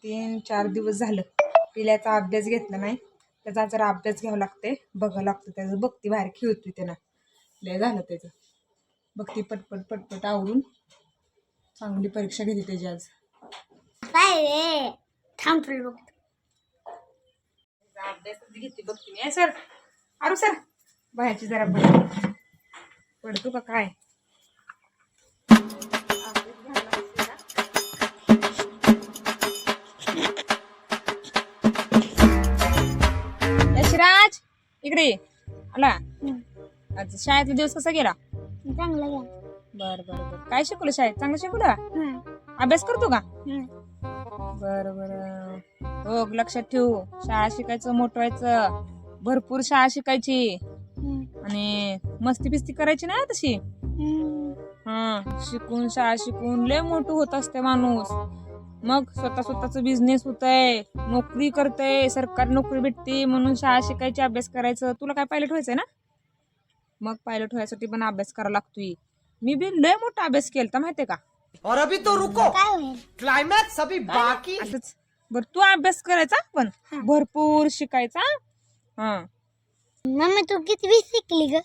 3-4 दिवस झालं पिल्याचा अभ्यास घेतला नाही. त्याचा जरा अभ्यास घ्यावा लागते, बघावं लागतं त्याचं. बघती बाहेर खेळतोय त्यानं, लय झालं त्याचं. बघती पटपट पटपट आवरून चांगली परीक्षा घेते त्याची आज. काय रे थांबल बघ अभ्यास घेते बघते मी. सर अरू सर बाहेरची जरा पडतो का काय. यशराज इकडे ये. आला. आज शाळेतला दिवस कसा गेला? चांगला घ्या. बर बर बर. काय शिकवलं शाळेत? चांगलं शिकवलं? अभ्यास करतो का? बर बर. हो लक्षात ठेवू, शाळा शिकायचं, मोठं व्हायचं, भरपूर शाळा शिकायची आणि मस्ती बिस्ती करायची ना तशी. शिकून शाळा शिकून लय मोठं होत असते माणूस. मग स्वतःच बिझनेस होतय, नोकरी करतय, सरकारी नोकरी भेटते म्हणून शाळा शिकायची, अभ्यास करायचं. तुला काय पायलट व्हायचंय ना? मग पायलट व्हायसाठी पण अभ्यास करावा लागतोय. मी बी लय मोठा अभ्यास केलता माहितीये का. और अभी तो रुको, काय होईल? क्लाइमैक्स अभी बाकी. असंच. बर तू अभ्यास करायचा पण भरपूर शिकायचा. मम्मी तू कितवी शिकली ग?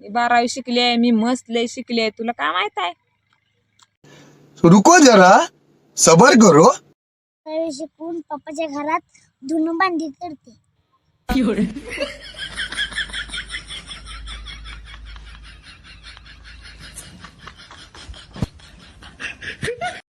मी 12वी शिकले. मी मस्त लय शिकले. तुला काय माहित आहे? रुको जरा सबर करो. शिकून पप्पाच्या घरात धुणं भांडी करते.